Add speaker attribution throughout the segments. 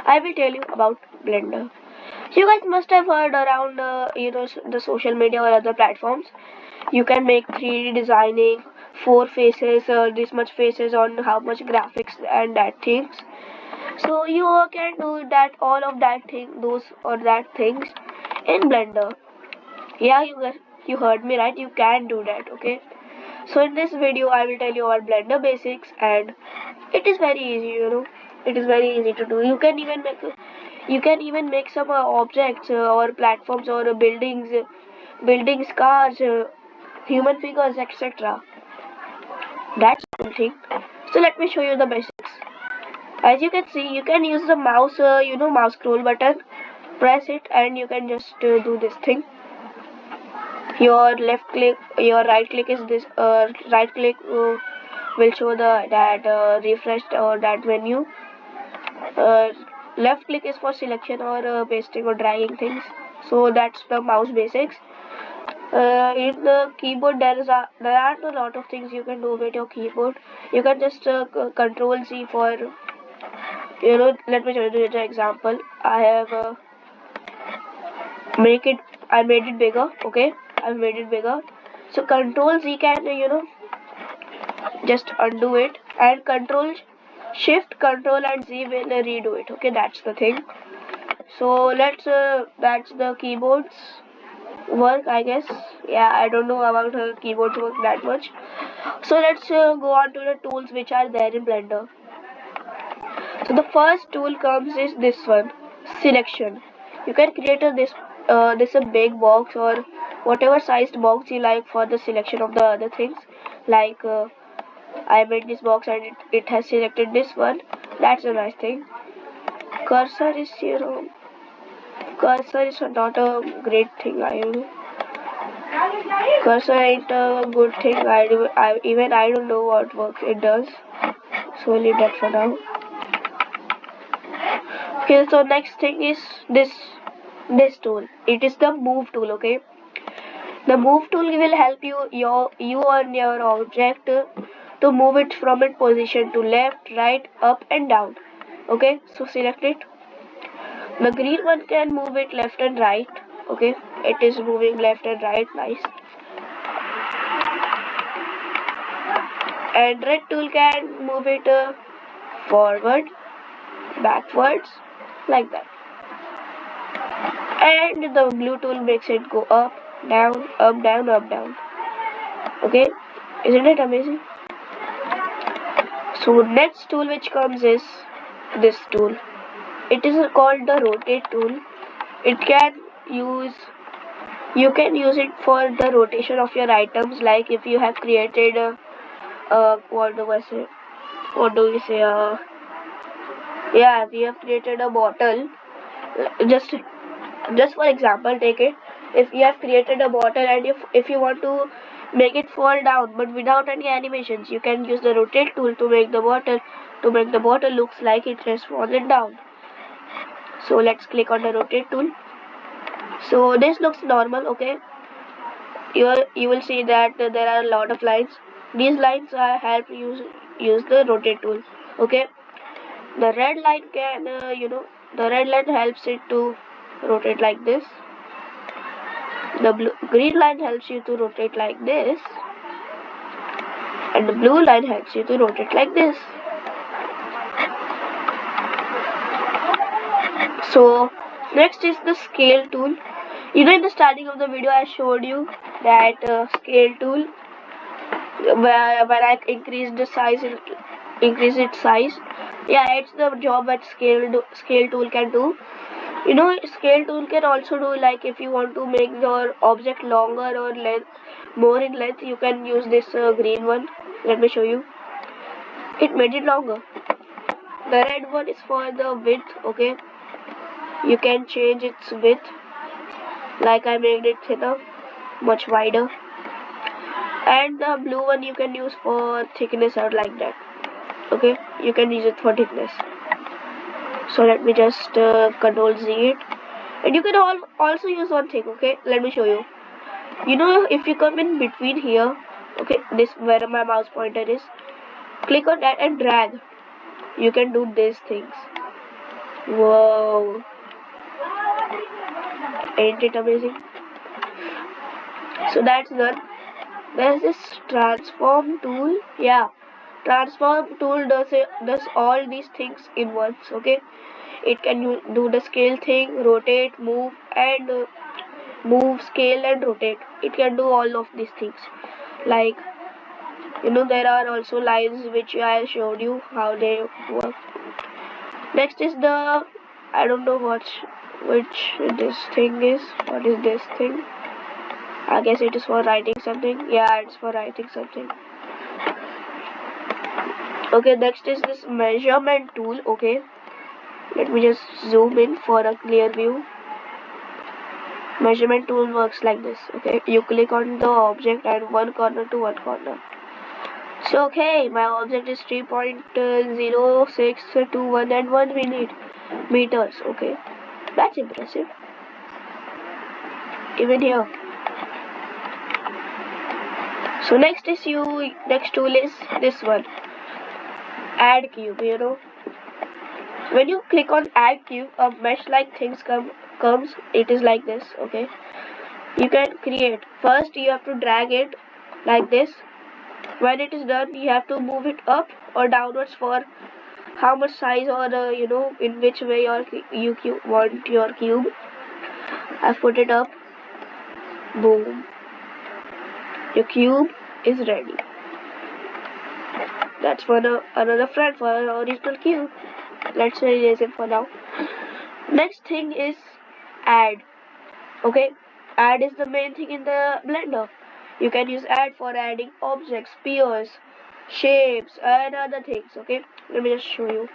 Speaker 1: I will tell you about Blender. You guys must have heard around the social media or other platforms. You can make 3D designing, four faces, this much faces on how much graphics and that things. So you can do that, all of that thing, those or that things in Blender. Yeah, you heard me right. You can do that. Okay. So in this video, I will tell you about Blender basics, and it is very easy. It is very easy to do. You can even make some objects or platforms or buildings, cars, human figures, etc. That's one thing. So let me show you the basics. As you can see, you can use the mouse, mouse scroll button. Press it, and you can just do this thing. Your left click, your right click is this. Right click will show that refreshed or that menu. Uh, Left click is for selection or pasting or dragging things. So that's the mouse basics. In the keyboard, there are a lot of things you can do with your keyboard. You can just Control C for Let me show you the example. I have make it. I made it bigger. Okay, I've made it bigger. So Control Z can just undo it, and Control Shift Control and Z will redo it. Okay, that's the thing. So that's the keyboards work, I guess. Yeah, I don't know about keyboards work that much. So let's go on to the tools which are there in Blender. So the first tool comes is this one, selection. You can create this a big box or whatever sized box you like for the selection of the other things. Like I made this box and it has selected this one. That's a nice thing. Cursor is cursor is not a great thing. Cursor ain't a good thing. I don't know what work it does. So leave that for now. Okay, so next thing is this tool. It is the move tool. Okay, the move tool will help you and your object to move it from its position to left, right, up and down. Okay, so select it. The green one can move it left and right. Okay, it is moving left and right. Nice. And red tool can move it forward, backwards, like that. And the blue tool makes it go up, down, up, down, up, down. Okay, isn't it amazing? So next tool which comes is this tool. It is called the rotate tool. It can use You can use it for the rotation of your items. Like if you have created what do I say? What do we say? Yeah, we have created a bottle. Just for example, take it. If you have created a bottle and if you want to make it fall down but without any animations, you can use the rotate tool to make the bottle looks like it has fallen down. So let's click on the rotate tool. So this looks normal. Okay, you will see that there are a lot of lines. These lines help use the rotate tool. Okay, the red line can the red line helps it to rotate like this. The green line helps you to rotate like this, and the blue line helps you to rotate like this. So next is the scale tool. In the starting of the video I showed you that scale tool, where when I increase its size. Yeah, it's the job that scale tool can do. Scale tool can also do, like if you want to make your object longer or more in length, you can use this green one. Let me show you. It made it longer. The red one is for the width. Okay, you can change its width. Like I made it thinner, much wider. And the blue one you can use for thickness or like that. Okay, you can use it for thickness. So let me just Control Z it. And you can also use one thing. Okay, let me show you. If you come in between here, okay, this where my mouse pointer is, click on that and drag. You can do these things. Whoa, ain't it amazing? So that's done. There's this transform tool. Yeah, transform tool does all these things in once. Okay, it can do the scale thing, rotate, move, and move, scale, and rotate. It can do all of these things. Like there are also lines which I showed you how they work. Next is the I don't know which this thing is. What is this thing? I guess it is for writing something. Yeah, it's for writing something. Okay, next is this measurement tool. Okay, let me just zoom in for a clear view. Measurement tool works like this. Okay, you click on the object and one corner to one corner. So okay, my object is 3.0621 and 1 minute meters. Okay, that's impressive. Even here. So next tool is this one. Add cube. When you click on add cube, a mesh like things comes. It is like this. Okay, you can create. First you have to drag it like this. When it is done, you have to move it up or downwards for how much size or in which way you want your cube. I've put it up. Boom. Your cube is ready. That's for another friend for an original cube. Let's erase it for now. Next thing is add. Okay, add is the main thing in the blender. You can use add for adding objects, spheres, shapes, and other things. Okay, let me just show you.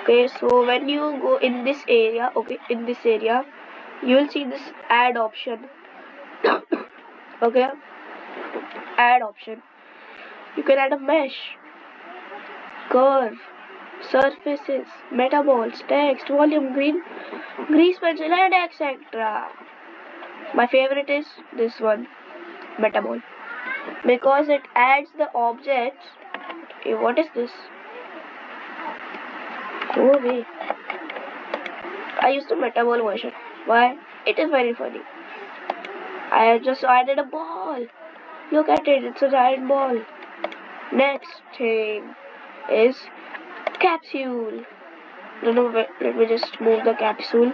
Speaker 1: Okay, so when you go in this area, you will see this add option. Okay, add option. You can add a mesh, curve, surfaces, metaballs, text, volume, grease pencil, and etc. My favorite is this one, metaball, because it adds the objects. Okay, what is this? Go away. I used the metaball version. Why? It is very funny. I just added a ball. Look at it, it's a giant ball. Next thing is capsule. No, let me just move the capsule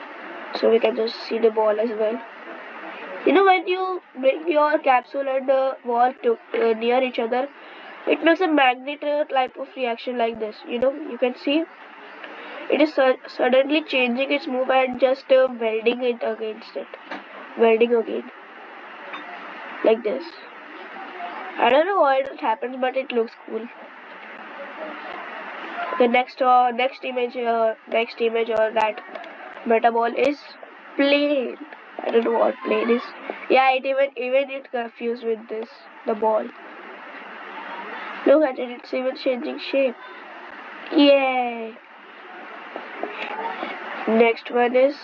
Speaker 1: so we can just see the ball as well. When you bring your capsule and the ball near each other, it makes a magnet type of reaction like this. You can see it is suddenly changing its move and just welding it against it. Welding again. Like this. I don't know why it happens, but it looks cool. The next image or that metaball is plane. I don't know what plane is. Yeah, even it confused with this the ball. Look at it, it's even changing shape. Yay! Next one is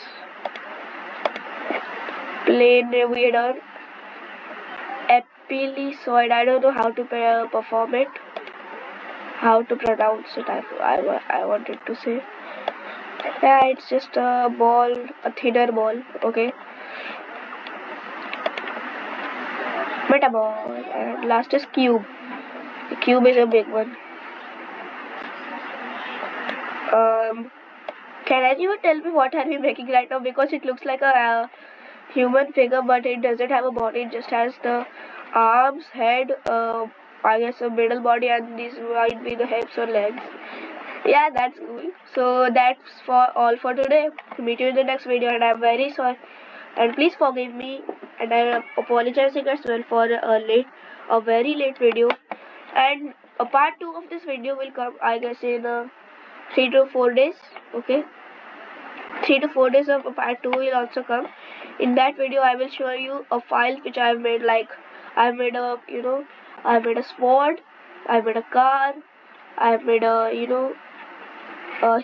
Speaker 1: plane navigator. Epilisoid. I don't know how to perform it. How to pronounce it? I wanted to say. Yeah, it's just a ball, a thinner ball. Okay. Metaball. And last is cube. The cube is a big one. Can you tell me what are we making right now? Because it looks like a human figure, but it doesn't have a body. It just has the arms, head, I guess a middle body, and these might be the hips or legs. Yeah, that's cool. So that's for all for today. Meet you in the next video, and I'm very sorry. And please forgive me, and I'm apologizing as well for a very late video. And a part 2 of this video will come, I guess, in 3 to 4 days. Okay, 3 to 4 days of part 2 will also come. In that video, I will show you a file which I have made. Like I made a sword, I made a car, I made a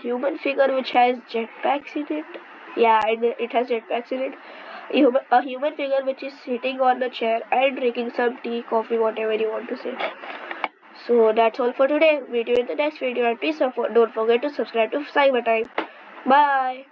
Speaker 1: human figure which has jetpacks in it. Yeah, it has jetpacks in it. A human figure which is sitting on the chair and drinking some tea, coffee, whatever you want to say. So that's all for today. Video in the next video, and please don't forget to subscribe to Cyber Time. Bye.